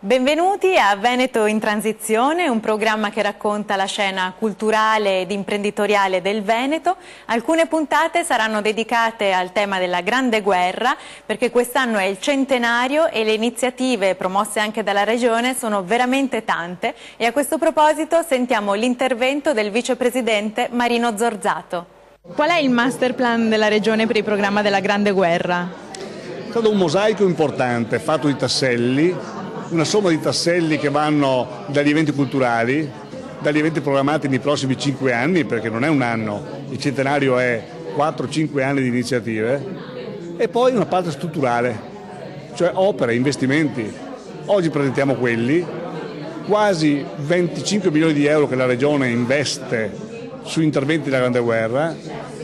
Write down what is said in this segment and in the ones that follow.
Benvenuti a Veneto in Transizione, un programma che racconta la scena culturale ed imprenditoriale del Veneto. Alcune puntate saranno dedicate al tema della Grande Guerra, perché quest'anno è il centenario e le iniziative promosse anche dalla Regione sono veramente tante. E a questo proposito sentiamo l'intervento del vicepresidente Marino Zorzato. Qual è il master plan della Regione per il programma della Grande Guerra? È stato un mosaico importante, fatto di tasselli, una somma di tasselli che vanno dagli eventi culturali, dagli eventi programmati nei prossimi 5 anni, perché non è un anno, il centenario è 4-5 anni di iniziative, e poi una parte strutturale, cioè opere, investimenti. Oggi presentiamo quelli, quasi 25 milioni di euro che la Regione investe su interventi della Grande Guerra,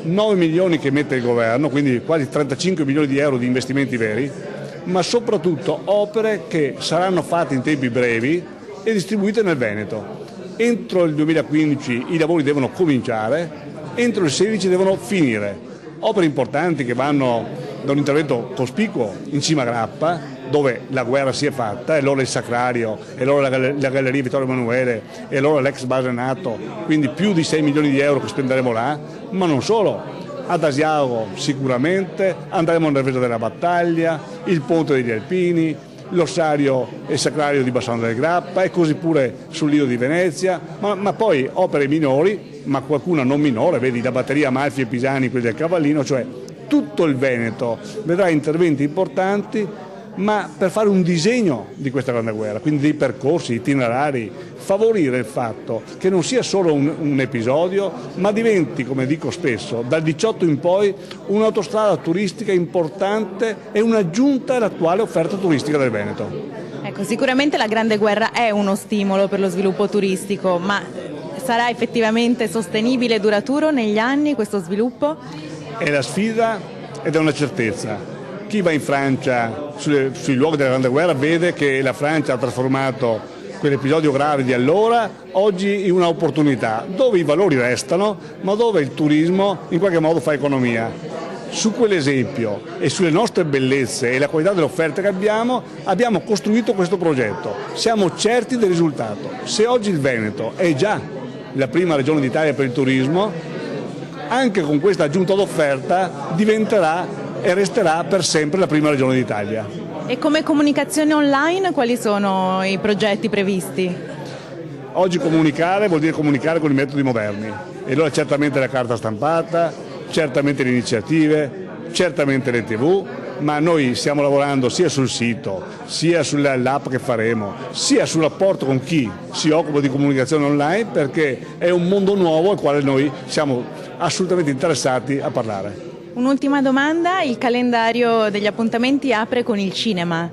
9 milioni che mette il governo, quindi quasi 35 milioni di euro di investimenti veri, ma soprattutto opere che saranno fatte in tempi brevi e distribuite nel Veneto. Entro il 2015 i lavori devono cominciare, entro il 2016 devono finire. Opere importanti che vanno da un intervento cospicuo in cima a Grappa, dove la guerra si è fatta, e allora il Sacrario, e allora la Galleria Vittorio Emanuele, e allora l'ex base NATO, quindi più di 6 milioni di euro che spenderemo là, ma non solo. Ad Asiago sicuramente, andremo nella Vesa della Battaglia, il Ponte degli Alpini, l'ossario e il Sacrario di Bassano del Grappa e così pure sul Lido di Venezia, ma poi opere minori, ma qualcuna non minore, vedi la batteria Amalfi e Pisani, quelli del Cavallino, cioè tutto il Veneto vedrà interventi importanti, ma per fare un disegno di questa Grande Guerra, quindi dei percorsi, itinerari, favorire il fatto che non sia solo un episodio, ma diventi, come dico spesso, dal 18 in poi un'autostrada turistica importante e un'aggiunta all'attuale offerta turistica del Veneto. Ecco, sicuramente la Grande Guerra è uno stimolo per lo sviluppo turistico, ma sarà effettivamente sostenibile e duraturo negli anni questo sviluppo? È la sfida ed è una certezza. Chi va in Francia sui luoghi della Grande Guerra vede che la Francia ha trasformato quell'episodio grave di allora oggi in un'opportunità dove i valori restano, ma dove il turismo in qualche modo fa economia. Su quell'esempio e sulle nostre bellezze e la qualità delle offerte che abbiamo costruito questo progetto. Siamo certi del risultato. Se oggi il Veneto è già la prima regione d'Italia per il turismo, anche con questa aggiunta d'offerta diventerà e resterà per sempre la prima regione d'Italia. E come comunicazione online quali sono i progetti previsti? Oggi comunicare vuol dire comunicare con i metodi moderni, e allora certamente la carta stampata, certamente le iniziative, certamente le TV, ma noi stiamo lavorando sia sul sito, sia sull'app che faremo, sia sul rapporto con chi si occupa di comunicazione online, perché è un mondo nuovo al quale noi siamo assolutamente interessati a parlare. Un'ultima domanda, il calendario degli appuntamenti apre con il cinema.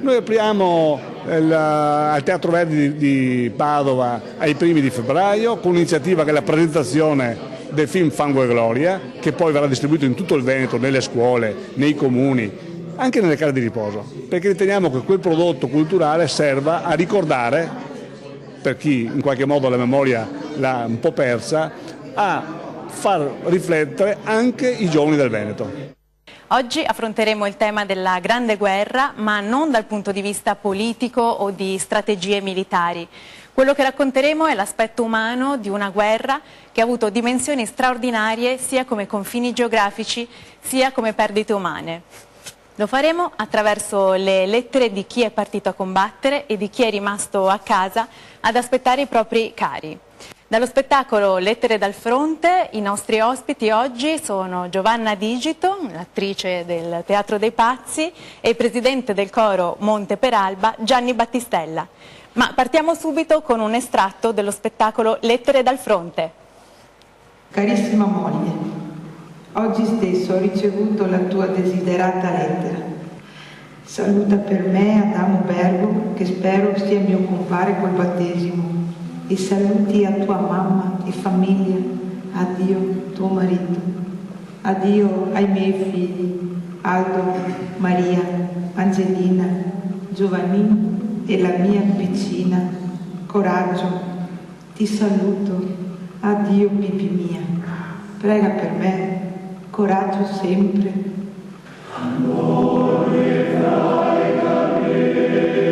Noi apriamo al Teatro Verdi di Padova ai primi di febbraio con un'iniziativa che è la presentazione del film Fango e Gloria, che poi verrà distribuito in tutto il Veneto, nelle scuole, nei comuni, anche nelle case di riposo, perché riteniamo che quel prodotto culturale serva a ricordare, per chi in qualche modo la memoria l'ha un po' persa, a far riflettere anche i giovani del Veneto. Oggi affronteremo il tema della Grande Guerra, ma non dal punto di vista politico o di strategie militari. Quello che racconteremo è l'aspetto umano di una guerra che ha avuto dimensioni straordinarie sia come confini geografici sia come perdite umane. Lo faremo attraverso le lettere di chi è partito a combattere e di chi è rimasto a casa ad aspettare i propri cari. Dallo spettacolo Lettere dal fronte i nostri ospiti oggi sono Giovanna Digito, l'attrice del Teatro dei Pazzi, e il presidente del coro Monte Peralba, Gianni Battistella. Ma partiamo subito con un estratto dello spettacolo Lettere dal fronte. Carissima moglie, oggi stesso ho ricevuto la tua desiderata lettera. Saluta per me Adamo Bergo, che spero sia mio compare col battesimo, e saluti a tua mamma e famiglia, addio tuo marito, addio ai miei figli, Aldo, Maria, Angelina, Giovanni e la mia piccina, coraggio, ti saluto, addio Pipì mia, prega per me, coraggio sempre. Amore tra i capelli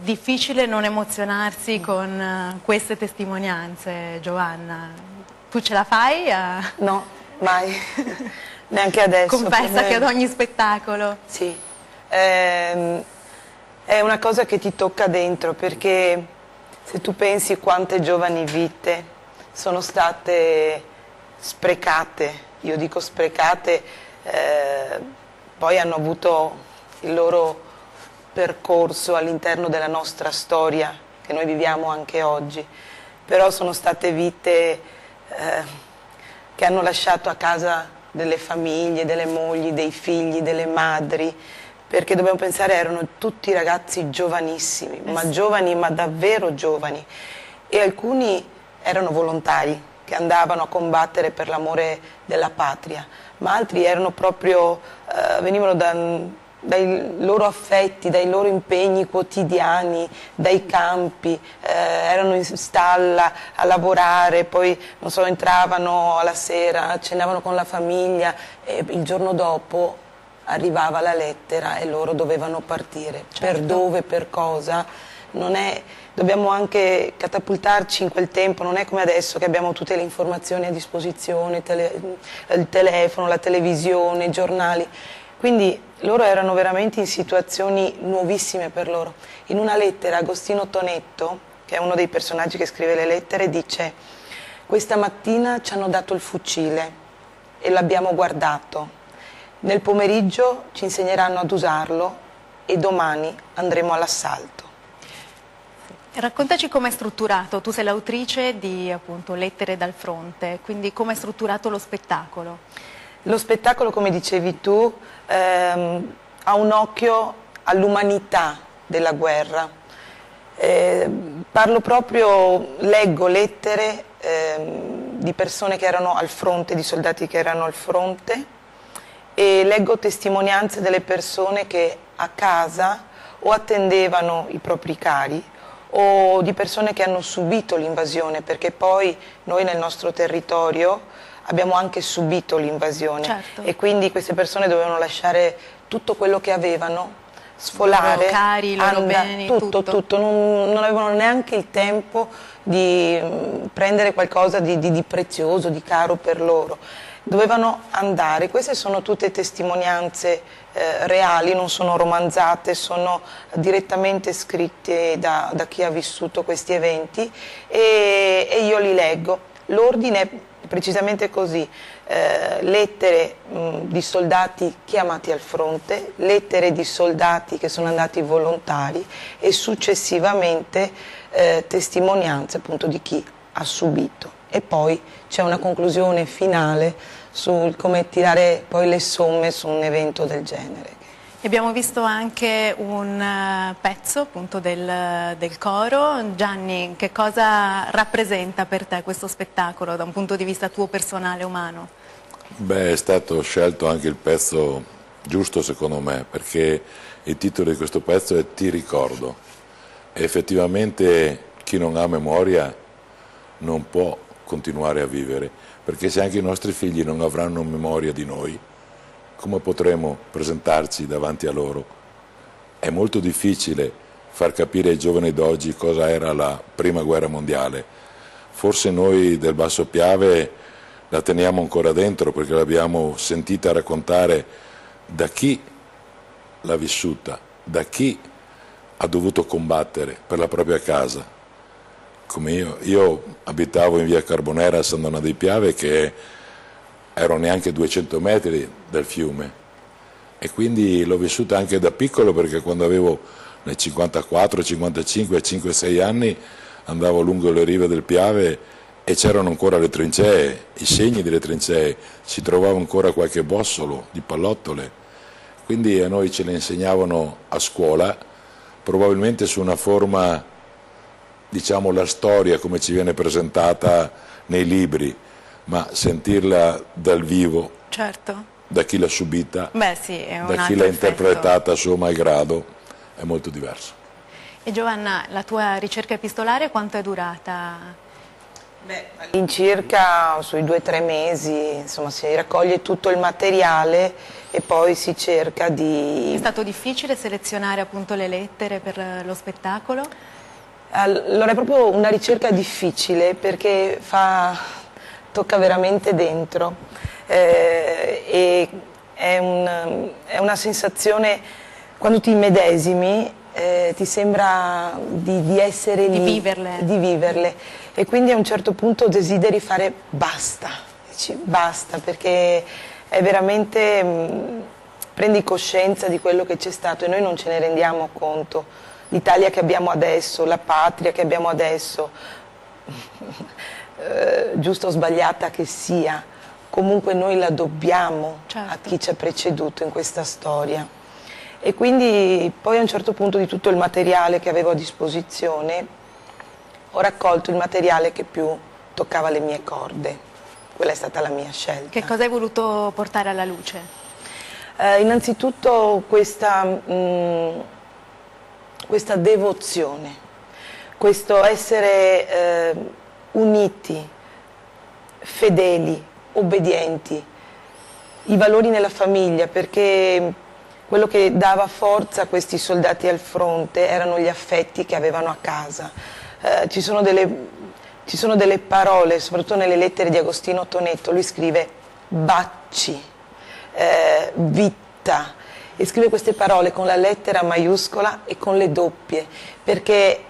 difficile non emozionarsi con queste testimonianze, Giovanna. Tu ce la fai? No, mai, neanche adesso. Confessa che ad ogni spettacolo. Sì, è una cosa che ti tocca dentro, perché se tu pensi quante giovani vite sono state sprecate, io dico sprecate, poi hanno avuto il loro percorso all'interno della nostra storia, che noi viviamo anche oggi, però sono state vite che hanno lasciato a casa delle famiglie, delle mogli, dei figli, delle madri, perché dobbiamo pensare erano tutti ragazzi giovanissimi, ma giovani, ma davvero giovani, e alcuni erano volontari che andavano a combattere per l'amore della patria, ma altri erano proprio, venivano dai loro affetti, dai loro impegni quotidiani, dai campi, erano in stalla a lavorare, poi non so, entravano alla sera, cenavano con la famiglia e il giorno dopo arrivava la lettera e loro dovevano partire. Certo. Per dove, per cosa? Dobbiamo anche catapultarci in quel tempo, non è come adesso che abbiamo tutte le informazioni a disposizione, il telefono, la televisione, i giornali. Quindi loro erano veramente in situazioni nuovissime per loro. In una lettera Agostino Tonetto, che è uno dei personaggi che scrive le lettere, dice: questa mattina ci hanno dato il fucile e l'abbiamo guardato. Nel pomeriggio ci insegneranno ad usarlo e domani andremo all'assalto. Raccontaci come è strutturato, tu sei l'autrice di appunto Lettere dal fronte, quindi come è strutturato lo spettacolo? Lo spettacolo, come dicevi tu, ha un occhio all'umanità della guerra. Leggo lettere di persone che erano al fronte, di soldati che erano al fronte, e leggo testimonianze delle persone che a casa o attendevano i propri cari o di persone che hanno subito l'invasione, perché poi noi nel nostro territorio abbiamo anche subito l'invasione. Certo. E quindi queste persone dovevano lasciare tutto quello che avevano, sfolare, i loro cari, i loro beni, tutto. Non avevano neanche il tempo di prendere qualcosa di prezioso, di caro per loro. Dovevano andare. Queste sono tutte testimonianze reali, non sono romanzate, sono direttamente scritte da chi ha vissuto questi eventi, e io li leggo. L'ordine è precisamente così: lettere di soldati chiamati al fronte, lettere di soldati che sono andati volontari e successivamente testimonianze appunto di chi ha subito. E poi c'è una conclusione finale sul come tirare poi le somme su un evento del genere. Abbiamo visto anche un pezzo appunto del coro. Gianni, che cosa rappresenta per te questo spettacolo da un punto di vista tuo personale, umano? Beh, è stato scelto anche il pezzo giusto secondo me, perché il titolo di questo pezzo è Ti ricordo. E effettivamente chi non ha memoria non può continuare a vivere, perché se anche i nostri figli non avranno memoria di noi, come potremo presentarci davanti a loro? È molto difficile far capire ai giovani d'oggi cosa era la prima guerra mondiale. Forse noi del Basso Piave la teniamo ancora dentro perché l'abbiamo sentita raccontare da chi l'ha vissuta, da chi ha dovuto combattere per la propria casa. Come io abitavo in via Carbonera a San Donà dei Piave, che ero neanche 200 metri dal fiume, e quindi l'ho vissuta anche da piccolo, perché quando avevo nel 54, 55, 5-6 anni andavo lungo le rive del Piave e c'erano ancora le trincee, i segni delle trincee, si trovava ancora qualche bossolo di pallottole, quindi a noi ce le insegnavano a scuola, probabilmente su una forma, diciamo, la storia come ci viene presentata nei libri, ma sentirla dal vivo, certo, da chi l'ha subita, beh, sì, è un da chi l'ha interpretata a suo malgrado, è molto diverso. E Giovanna, la tua ricerca epistolare quanto è durata? All'incirca sui 2 o 3 mesi, insomma, si raccoglie tutto il materiale e poi si cerca di... È stato difficile selezionare appunto le lettere per lo spettacolo? Allora è proprio una ricerca difficile perché tocca veramente dentro e è una sensazione, quando ti immedesimi ti sembra di essere lì, di viverle, e quindi a un certo punto desideri fare basta, dici basta, perché è veramente, prendi coscienza di quello che c'è stato e noi non ce ne rendiamo conto. L'Italia che abbiamo adesso, la patria che abbiamo adesso, giusta o sbagliata che sia, comunque noi la dobbiamo a chi ci ha preceduto in questa storia. E quindi poi a un certo punto di tutto il materiale che avevo a disposizione ho raccolto il materiale che più toccava le mie corde. Quella è stata la mia scelta. Che cosa hai voluto portare alla luce? Innanzitutto questa devozione, questo essere uniti, fedeli, obbedienti, i valori nella famiglia, perché quello che dava forza a questi soldati al fronte erano gli affetti che avevano a casa. Ci sono delle parole, soprattutto nelle lettere di Agostino Tonetto, lui scrive baci, vita, e scrive queste parole con la lettera maiuscola e con le doppie, perché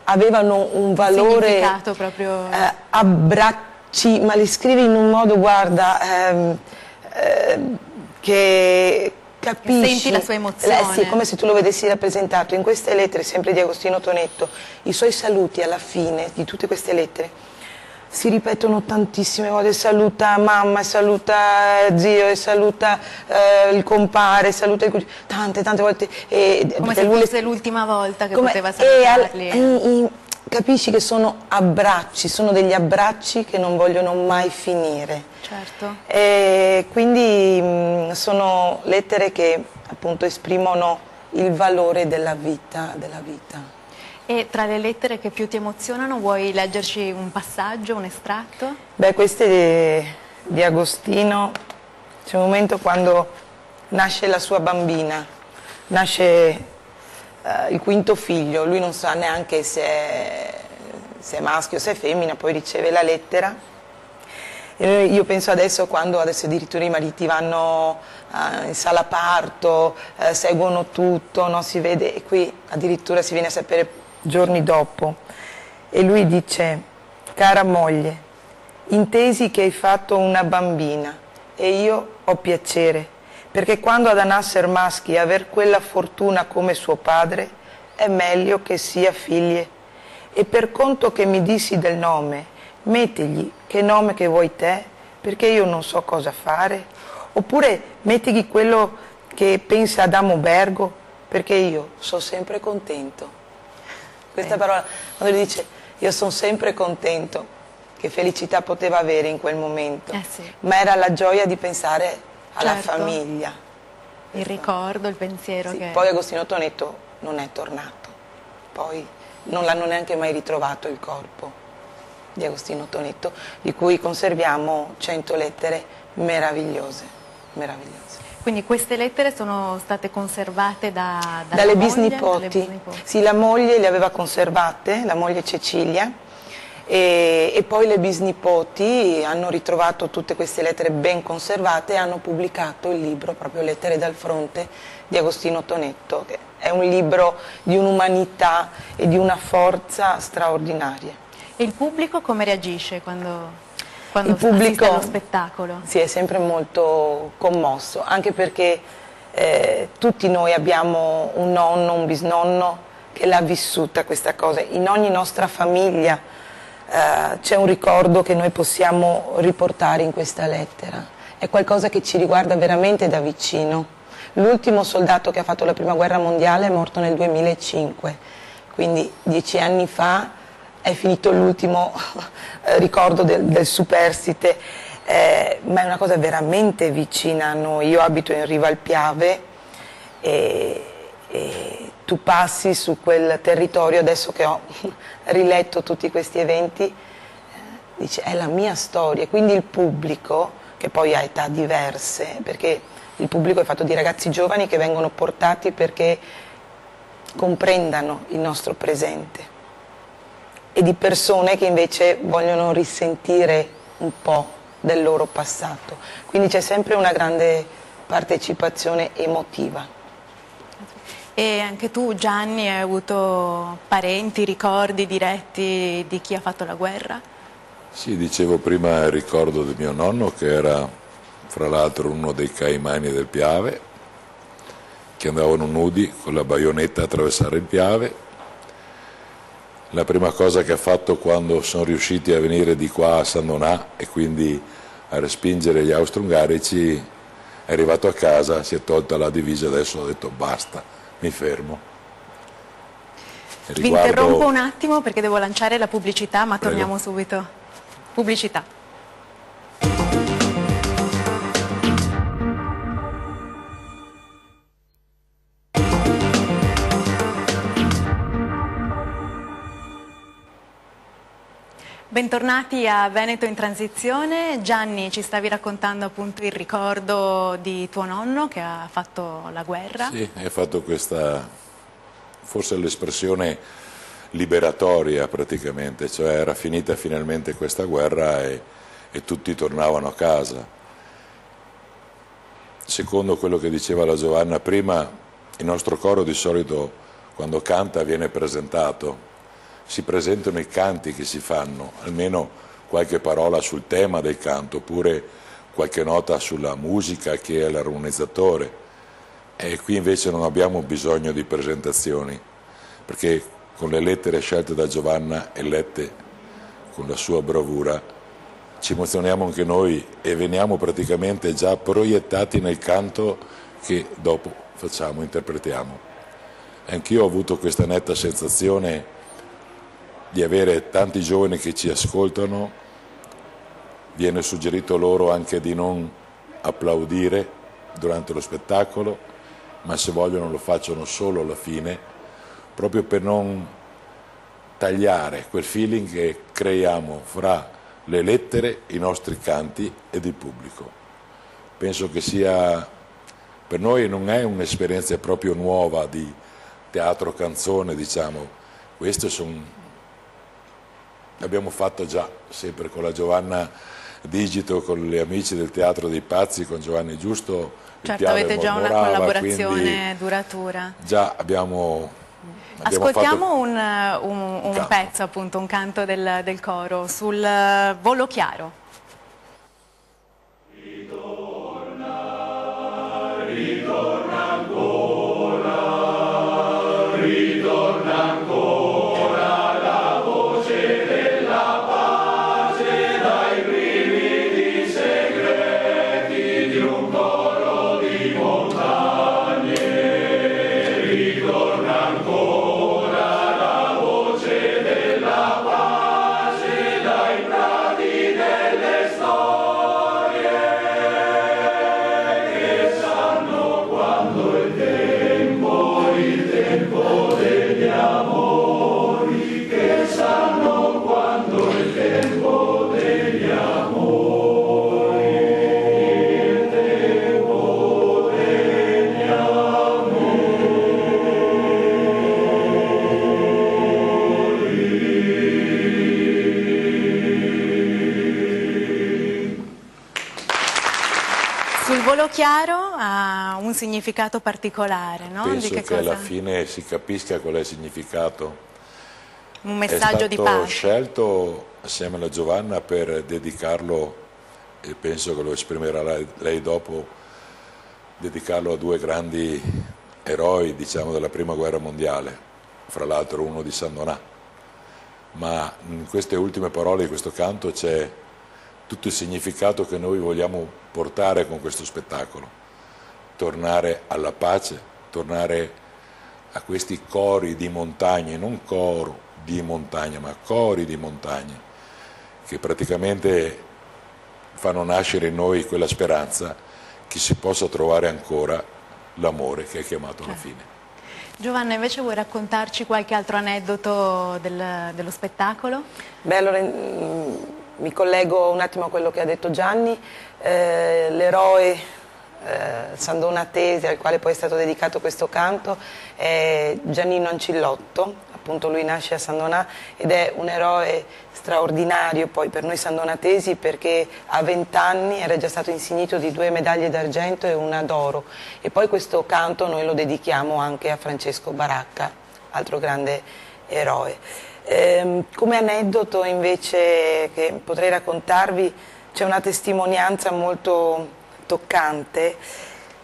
avevano un valore, significato proprio... abbracci, ma li scrive in un modo, guarda, che capisci, senti la sua emozione. Sì, come se tu lo vedessi rappresentato in queste lettere, sempre di Agostino Tonetto. I suoi saluti alla fine di tutte queste lettere si ripetono tantissime volte: saluta mamma, saluta zio, e saluta il compare, saluta il cugino, tante volte. Come se fosse l'ultima volta che poteva salutarli. Capisci che sono abbracci, sono degli abbracci che non vogliono mai finire. Certo. E quindi sono lettere che appunto esprimono il valore della vita. E tra le lettere che più ti emozionano vuoi leggerci un passaggio, un estratto? Beh, queste di Agostino, c'è un momento quando nasce la sua bambina, nasce il quinto figlio, lui non sa neanche se è maschio o se è femmina, poi riceve la lettera. E io penso adesso, quando addirittura i mariti vanno in sala parto, seguono tutto, no? Si vede, e qui addirittura si viene a sapere giorni dopo. E lui dice: cara moglie, intesi che hai fatto una bambina e io ho piacere, perché quando ad nascer maschi aver quella fortuna come suo padre è meglio che sia figlie. E per conto che mi dissi del nome, mettigli che nome che vuoi te, perché io non so cosa fare, oppure mettigli quello che pensa Adamo Bergo, perché io sono sempre contento. Questa parola, quando lui dice io sono sempre contento, che felicità poteva avere in quel momento, sì. Ma era la gioia di pensare alla certo. famiglia. Il ricordo, il pensiero. Sì, che... Poi Agostino Tonetto non è tornato, poi non l'hanno neanche mai ritrovato il corpo di Agostino Tonetto, di cui conserviamo 100 lettere meravigliose. Quindi queste lettere sono state conservate dalle bisnipoti. Sì, la moglie le aveva conservate, la moglie Cecilia, e poi le bisnipoti hanno ritrovato tutte queste lettere ben conservate e hanno pubblicato il libro, proprio Lettere dal fronte di Agostino Tonetto, che è un libro di un'umanità e di una forza straordinaria. E il pubblico come reagisce quando il pubblico assiste allo spettacolo? Sì, è sempre molto commosso, anche perché tutti noi abbiamo un nonno, un bisnonno che l'ha vissuta questa cosa. In ogni nostra famiglia c'è un ricordo che noi possiamo riportare in questa lettera. È qualcosa che ci riguarda veramente da vicino. L'ultimo soldato che ha fatto la prima guerra mondiale è morto nel 2005, quindi 10 anni fa è finito l'ultimo ricordo del superstite, ma è una cosa veramente vicina a noi. Io abito in riva al Piave e tu passi su quel territorio, adesso che ho riletto tutti questi eventi, dice è la mia storia, quindi il pubblico, che poi ha età diverse, perché il pubblico è fatto di ragazzi giovani che vengono portati perché comprendano il nostro presente, e di persone che invece vogliono risentire un po' del loro passato, quindi c'è sempre una grande partecipazione emotiva. E anche tu, Gianni, hai avuto parenti, ricordi diretti di chi ha fatto la guerra? Sì, dicevo prima il ricordo del mio nonno, che era fra l'altro uno dei caimani del Piave, che andavano nudi con la baionetta a attraversare il Piave. La prima cosa che ha fatto quando sono riusciti a venire di qua a San Donà e quindi a respingere gli austro-ungarici, è arrivato a casa, si è tolta la divisa e adesso ha detto basta, mi fermo. Vi interrompo un attimo perché devo lanciare la pubblicità, ma Prego. torniamo subito. Pubblicità. Bentornati a Veneto in Transizione. Gianni, ci stavi raccontando appunto il ricordo di tuo nonno che ha fatto la guerra. Sì, ha fatto questa, forse l'espressione liberatoria praticamente, cioè era finita finalmente questa guerra e tutti tornavano a casa. Secondo quello che diceva la Giovanna prima, il nostro coro di solito quando canta viene presentato. Si presentano i canti che si fanno, almeno qualche parola sul tema del canto, oppure qualche nota sulla musica, chi è l'armonizzatore. E qui invece non abbiamo bisogno di presentazioni, perché con le lettere scelte da Giovanna e lette con la sua bravura ci emozioniamo anche noi e veniamo praticamente già proiettati nel canto che dopo facciamo, interpretiamo. Anch'io ho avuto questa netta sensazione di avere tanti giovani che ci ascoltano. Viene suggerito loro anche di non applaudire durante lo spettacolo, ma se vogliono lo facciano solo alla fine, proprio per non tagliare quel feeling che creiamo fra le lettere, i nostri canti ed il pubblico. Penso che sia, per noi non è un'esperienza proprio nuova di teatro canzone, diciamo, queste sono. L'abbiamo fatto già, sempre con la Giovanna Digito, con gli amici del Teatro dei Pazzi, con Giovanni Giusto. Certo, avete già una collaborazione duratura. Già abbiamo Ascoltiamo fatto un pezzo, appunto, un canto del coro, sul Volo Chiaro. Ritorna ancora, ritorna ancora. Chiaro ha un significato particolare, no? Penso che alla fine si capisca qual è il significato. Un messaggio di pace. È stato scelto assieme alla Giovanna per dedicarlo, e penso che lo esprimerà lei dopo, dedicarlo a due grandi eroi, diciamo, della Prima Guerra Mondiale, fra l'altro uno di San Donà. Ma in queste ultime parole di questo canto c'è tutto il significato che noi vogliamo portare con questo spettacolo, tornare alla pace, tornare a questi cori di montagne, non coro di montagna, ma cori di montagne, che praticamente fanno nascere in noi quella speranza che si possa trovare ancora l'amore che è chiamato alla fine. Giovanna, invece vuoi raccontarci qualche altro aneddoto dello spettacolo? Beh, allora mi collego un attimo a quello che ha detto Gianni, l'eroe sandonatese al quale poi è stato dedicato questo canto è Giannino Ancillotto, appunto lui nasce a Sandonà ed è un eroe straordinario poi per noi sandonatesi perché a 20 anni era già stato insignito di 2 medaglie d'argento e una d'oro e poi questo canto noi lo dedichiamo anche a Francesco Baracca, altro grande eroe. Come aneddoto invece che potrei raccontarvi c'è una testimonianza molto toccante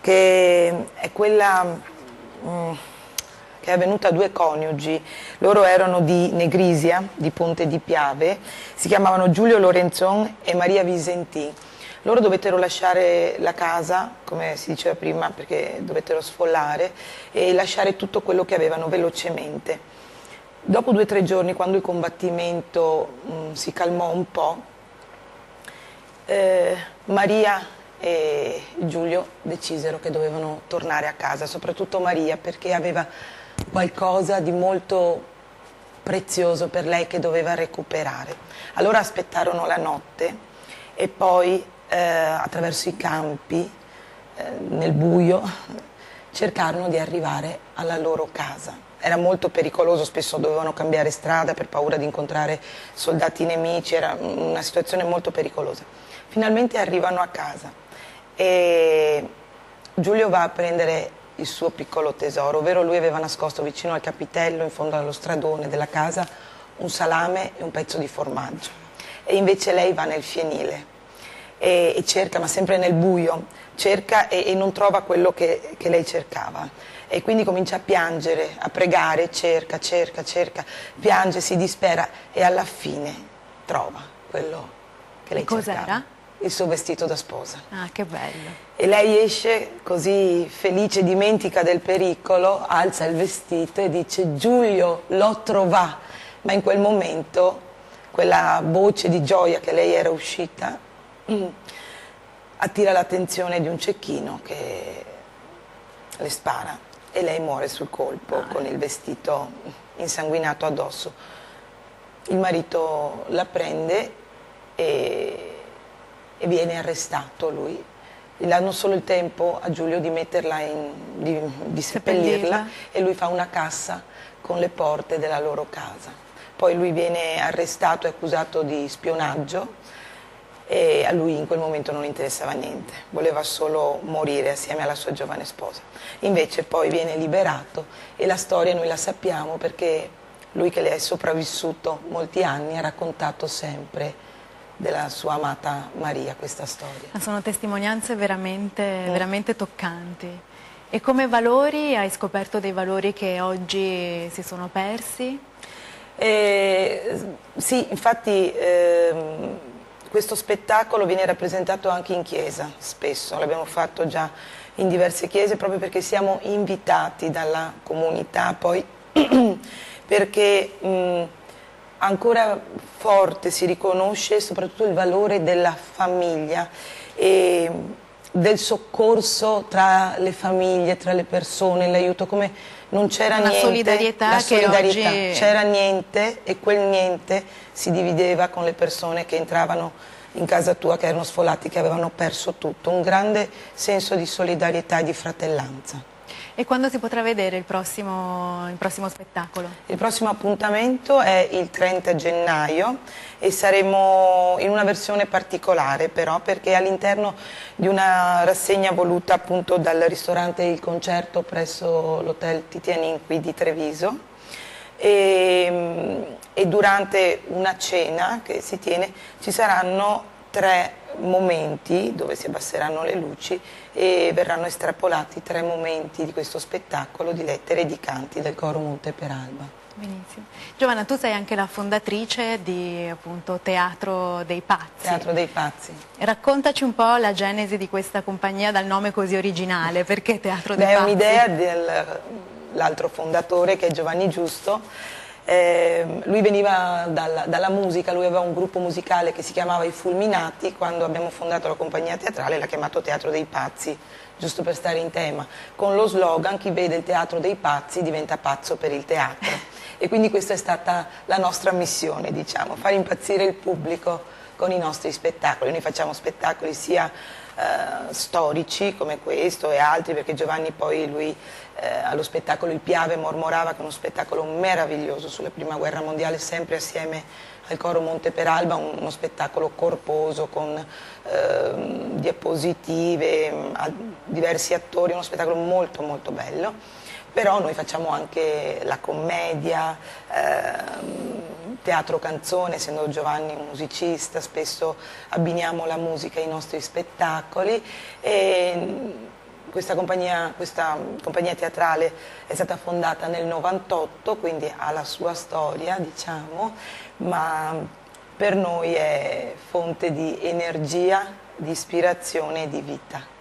che è quella che è avvenuta a 2 coniugi, loro erano di Negrisia, di Ponte di Piave, si chiamavano Giulio Lorenzon e Maria Visentin. Loro dovettero lasciare la casa, come si diceva prima, perché dovettero sfollare e lasciare tutto quello che avevano velocemente. Dopo 2 o 3 giorni, quando il combattimento si calmò un po', Maria e Giulio decisero che dovevano tornare a casa, soprattutto Maria perché aveva qualcosa di molto prezioso per lei che doveva recuperare. Allora aspettarono la notte e poi attraverso i campi, nel buio, cercarono di arrivare alla loro casa. Era molto pericoloso, spesso dovevano cambiare strada per paura di incontrare soldati nemici, era una situazione molto pericolosa. Finalmente arrivano a casa e Giulio va a prendere il suo piccolo tesoro, ovvero lui aveva nascosto vicino al capitello, in fondo allo stradone della casa, un salame e un pezzo di formaggio. E invece lei va nel fienile e cerca, ma sempre nel buio, cerca e non trova quello che lei cercava. E quindi comincia a piangere, a pregare, cerca, piange, si dispera e alla fine trova quello che lei cercava. Cos'era? Il suo vestito da sposa. Ah, che bello. E lei esce così felice, dimentica del pericolo, alza il vestito e dice Giulio, l'ho trovato. Ma in quel momento quella voce di gioia che lei era uscita attira l'attenzione di un cecchino che le spara e lei muore sul colpo con il vestito insanguinato addosso. Il marito la prende e viene arrestato lui. Gli danno solo il tempo a Giulio di metterla di seppellirla e lui fa una cassa con le porte della loro casa. Poi lui viene arrestato e accusato di spionaggio e a lui in quel momento non interessava niente, voleva solo morire assieme alla sua giovane sposa. Invece poi viene liberato e la storia noi la sappiamo perché lui che le è sopravvissuto molti anni ha raccontato sempre della sua amata Maria questa storia. Sono testimonianze veramente toccanti. E come valori hai scoperto dei valori che oggi si sono persi? Sì, infatti questo spettacolo viene rappresentato anche in chiesa spesso, l'abbiamo fatto già in diverse chiese proprio perché siamo invitati dalla comunità, poi perché ancora forte si riconosce soprattutto il valore della famiglia e del soccorso tra le famiglie, tra le persone, l'aiuto, come non c'era niente, solidarietà che oggi c'era niente e quel niente si divideva con le persone che entravano in casa tua, che erano sfolati, che avevano perso tutto, un grande senso di solidarietà e di fratellanza. E quando si potrà vedere il prossimo spettacolo? Il prossimo appuntamento è il 30 gennaio e saremo in una versione particolare però perché all'interno di una rassegna voluta appunto dal ristorante Il Concerto presso l'hotel Titianin qui di Treviso e durante una cena che si tiene ci saranno 3 momenti dove si abbasseranno le luci e verranno estrapolati 3 momenti di questo spettacolo di lettere e di canti del coro Monte Peralba. Benissimo. Giovanna, tu sei anche la fondatrice di appunto Teatro dei Pazzi. Teatro dei Pazzi. Raccontaci un po' la genesi di questa compagnia dal nome così originale, perché Teatro dei Pazzi? È un'idea dell'altro fondatore che è Giovanni Giusto. Lui veniva dalla musica, lui aveva un gruppo musicale che si chiamava I Fulminati, quando abbiamo fondato la compagnia teatrale l'ha chiamato Teatro dei Pazzi, giusto per stare in tema, con lo slogan chi vede il Teatro dei Pazzi diventa pazzo per il teatro e quindi questa è stata la nostra missione, diciamo, far impazzire il pubblico con i nostri spettacoli. Noi facciamo spettacoli sia storici come questo e altri, perché Giovanni poi lui allo spettacolo Il Piave mormorava, che è uno spettacolo meraviglioso sulla prima guerra mondiale, sempre assieme al coro Monteperalba, uno spettacolo corposo con diapositive, diversi attori, uno spettacolo molto molto bello. Però noi facciamo anche la commedia, teatro canzone, essendo Giovanni un musicista, spesso abbiniamo la musica ai nostri spettacoli e questa compagnia teatrale è stata fondata nel 98, quindi ha la sua storia, diciamo, ma per noi è fonte di energia, di ispirazione e di vita.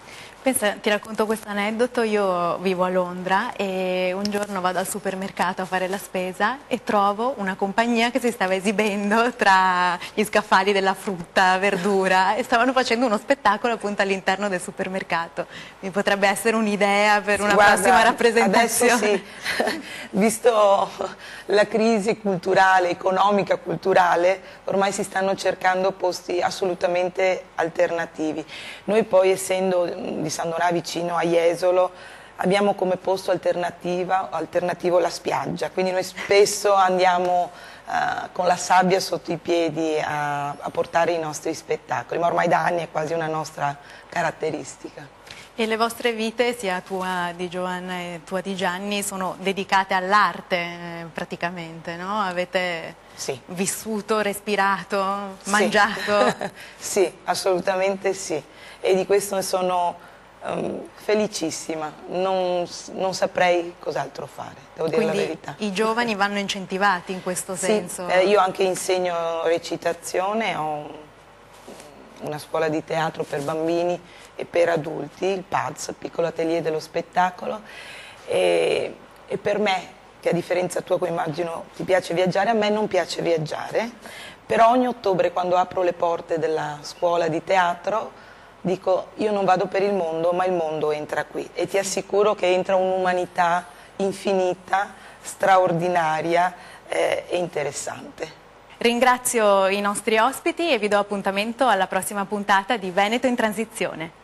Pensa, ti racconto questo aneddoto, io vivo a Londra e un giorno vado al supermercato a fare la spesa e trovo una compagnia che si stava esibendo tra gli scaffali della frutta, verdura, e stavano facendo uno spettacolo appunto all'interno del supermercato. Mi potrebbe essere un'idea per una prossima rappresentazione? Adesso sì, visto la crisi culturale, economica, culturale, ormai si stanno cercando posti assolutamente alternativi. Noi poi, essendo di Sandonà vicino a Jesolo, abbiamo come posto alternativo la spiaggia, quindi noi spesso andiamo con la sabbia sotto i piedi a portare i nostri spettacoli, ma ormai da anni è quasi una nostra caratteristica. E le vostre vite, sia tua di Giovanna e tua di Gianni, sono dedicate all'arte praticamente, no? Avete vissuto, respirato, mangiato? Sì, assolutamente sì, e di questo ne sono felicissima, non saprei cos'altro fare, devo dire la verità. I giovani vanno incentivati in questo senso? Io anche insegno recitazione, ho una scuola di teatro per bambini e per adulti, il PADS, Piccolo Atelier dello Spettacolo, e per me, che a differenza tua, che immagino ti piace viaggiare, a me non piace viaggiare, però ogni ottobre, quando apro le porte della scuola di teatro, dico: io non vado per il mondo, ma il mondo entra qui, e ti assicuro che entra un'umanità infinita, straordinaria e interessante. Ringrazio i nostri ospiti e vi do appuntamento alla prossima puntata di Veneto in Transizione.